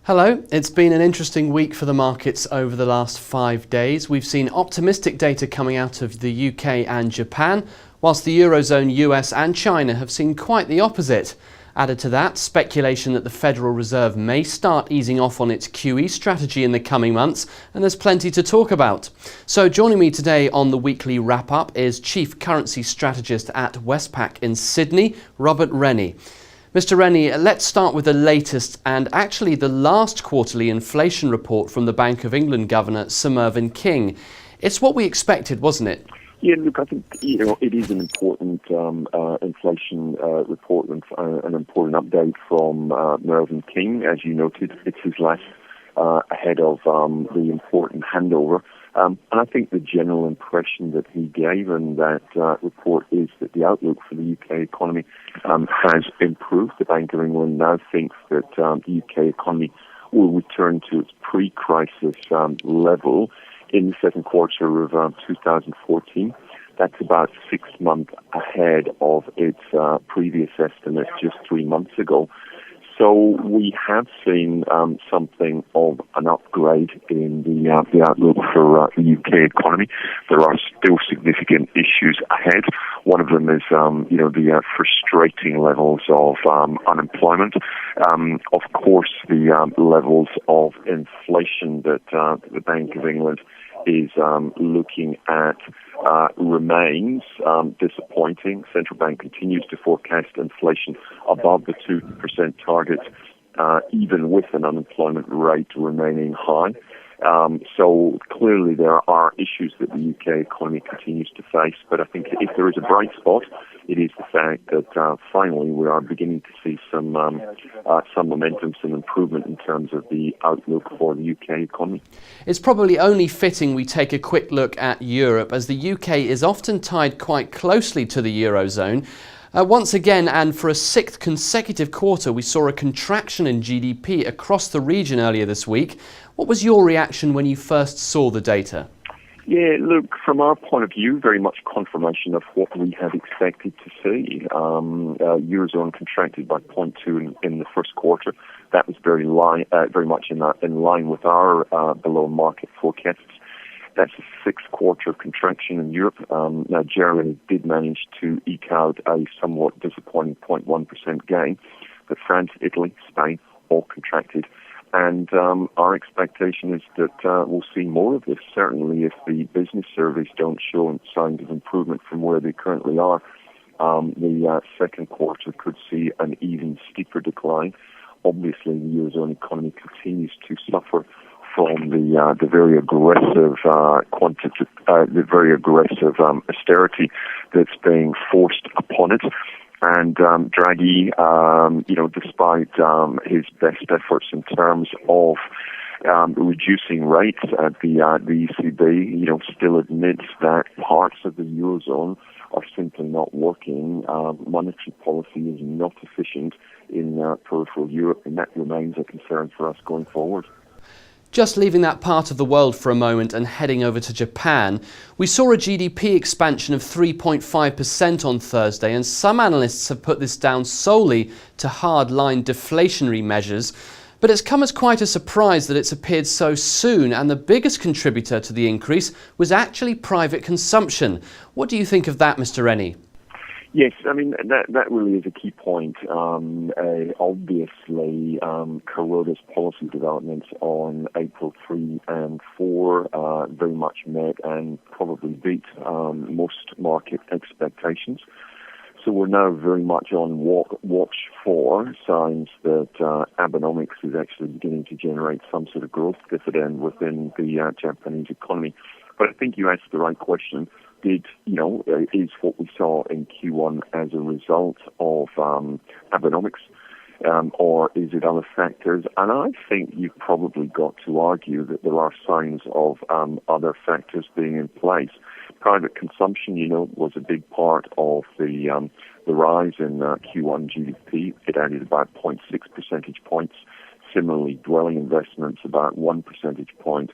Hello, it's been an interesting week for the markets over the last 5 days. We've seen optimistic data coming out of the UK and Japan, whilst the Eurozone, US and China have seen quite the opposite. Added to that, speculation that the Federal Reserve may start easing off on its QE strategy in the coming months, and there's plenty to talk about. So joining me today on the weekly wrap-up is Chief Currency Strategist at Westpac in Sydney, Robert Rennie. Mr. Rennie, let's start with the latest and actually the last quarterly inflation report from the Bank of England Governor, Sir Mervyn King. It's what we expected, wasn't it? Yeah, look, I think, it is an important inflation report and an important update from Mervyn King. As you noted, it's his last ahead of the important handover. And I think the general impression that he gave in that report is that the outlook for the UK economy has improved. The Bank of England now thinks that the UK economy will return to its pre-crisis level in the second quarter of 2014. That's about 6 months ahead of its previous estimate just 3 months ago. So we have seen something of an upgrade in the outlook for the UK economy. There are still significant issues ahead. One of them is, the frustrating levels of unemployment. Of course, the levels of inflation that the Bank of England is looking at remains disappointing. Central Bank continues to forecast inflation above the 2% target, even with an unemployment rate remaining high. So clearly there are issues that the UK economy continues to face, but I think if there is a bright spot, it is the fact that finally we are beginning to see some momentum, some improvement in terms of the outlook for the UK economy. It's probably only fitting we take a quick look at Europe, as the UK is often tied quite closely to the Eurozone. Once again, and for a sixth consecutive quarter, we saw a contraction in GDP across the region earlier this week. What was your reaction when you first saw the data? Yeah, look, from our point of view, very much confirmation of what we had expected to see. Eurozone contracted by 0.2 in the first quarter. That was very much in line with our below-market forecasts. That's the sixth quarter of contraction in Europe. Now, Germany did manage to eke out a somewhat disappointing 0.1% gain, but France, Italy, Spain all contracted. And our expectation is that we'll see more of this. Certainly, if the business surveys don't show signs of improvement from where they currently are, the second quarter could see an even steeper decline. Obviously, the Eurozone economy continues to suffer from the very aggressive austerity that's being forced upon it. And Draghi, despite his best efforts in terms of reducing rates at the ECB, still admits that parts of the Eurozone are simply not working. Monetary policy is not efficient in peripheral Europe, and that remains a concern for us going forward. Just leaving that part of the world for a moment and heading over to Japan, we saw a GDP expansion of 3.5% on Thursday, and some analysts have put this down solely to hard-line deflationary measures. But it's come as quite a surprise that it's appeared so soon, and the biggest contributor to the increase was actually private consumption. What do you think of that, Mr. Rennie? Yes, I mean, that really is a key point. Obviously, Kuroda's policy developments on April 3 and 4 very much met and probably beat most market expectations. So we're now very much on watch for signs that Abenomics is actually beginning to generate some sort of growth dividend within the Japanese economy. But I think you asked the right question. Is what we saw in Q1 as a result of Abenomics, or is it other factors? And I think you've probably got to argue that there are signs of other factors being in place. Private consumption, was a big part of the rise in Q1 GDP. It added about 0.6 percentage points. Similarly, dwelling investments about 1 percentage point,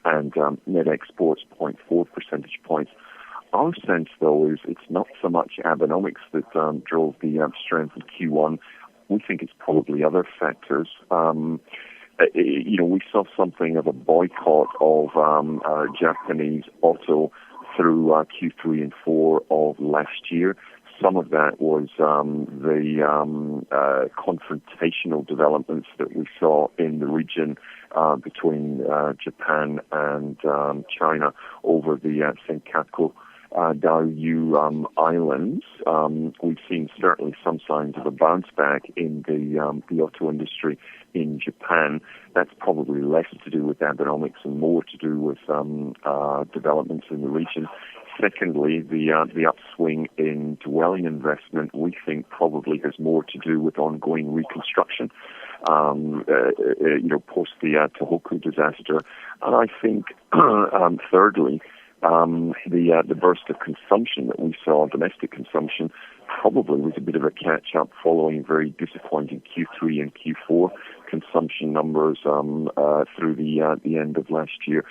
and net exports 0.4 percentage points. Our sense, though, is it's not so much Abenomics that drove the strength of Q1. We think it's probably other factors. we saw something of a boycott of Japanese auto through Q3 and 4 of last year. Some of that was the confrontational developments that we saw in the region between Japan and China over the Senkaku Diaoyu Islands. We've seen certainly some signs of a bounce back in the auto industry in Japan. That's probably less to do with Abenomics and more to do with developments in the region. Secondly, the upswing in dwelling investment, we think, probably has more to do with ongoing reconstruction, post the Tohoku disaster. And I think, thirdly, the burst of consumption that we saw, domestic consumption, probably was a bit of a catch-up following very disappointing Q3 and Q4 consumption numbers through the end of last year.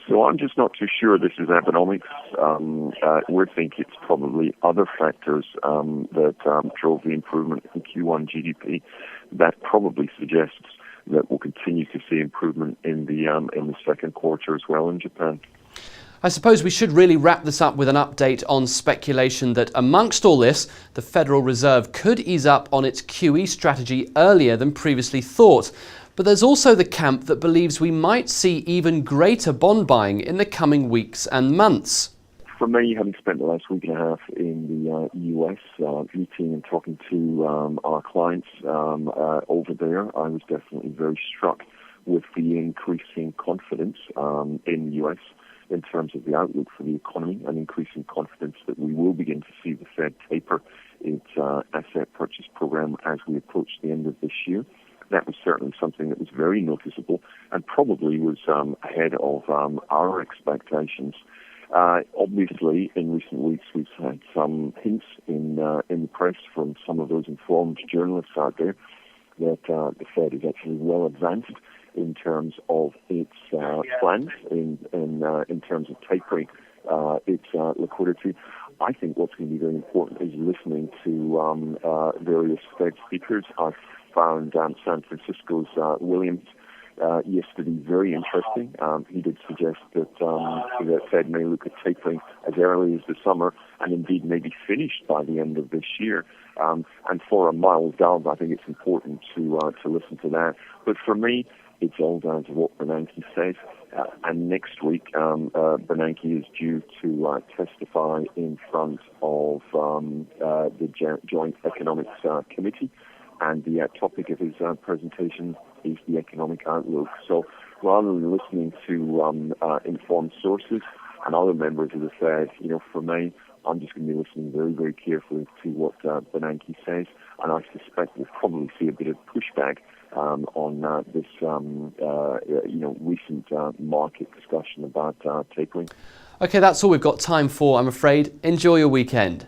So I'm just not too sure this is Abenomics. We think it's probably other factors that drove the improvement in Q1 GDP. That probably suggests that we'll continue to see improvement in the second quarter as well in Japan. I suppose we should really wrap this up with an update on speculation that amongst all this, the Federal Reserve could ease up on its QE strategy earlier than previously thought. But there's also the camp that believes we might see even greater bond buying in the coming weeks and months. For me, having spent the last week and a half in the US, meeting and talking to our clients over there, I was definitely very struck with the increasing confidence in the US in terms of the outlook for the economy, and increasing confidence that we will begin to see the Fed taper its asset purchase program as we approach the end of this year. That was certainly something that was very noticeable and probably was ahead of our expectations. Obviously, in recent weeks, we've had some hints in the press from some of those informed journalists out there that the Fed is actually well advanced in terms of its plans, in terms of tapering its liquidity. I think what's going to be very important is listening to various Fed speakers. I found San Francisco's Williams yesterday very interesting. He did suggest that the Fed may look at tapering as early as the summer, and indeed maybe finished by the end of this year. And for a mild down, I think it's important to listen to that. But for me, it's all down to what Bernanke says. And next week, Bernanke is due to testify in front of the Joint Economics Committee. And the topic of his presentation is the economic outlook. So rather than listening to informed sources and other members of the Fed, for me, I'm just going to be listening very, very carefully to what Bernanke says. And I suspect we'll probably see a bit of pushback on this, recent market discussion about tapering. OK, that's all we've got time for, I'm afraid. Enjoy your weekend.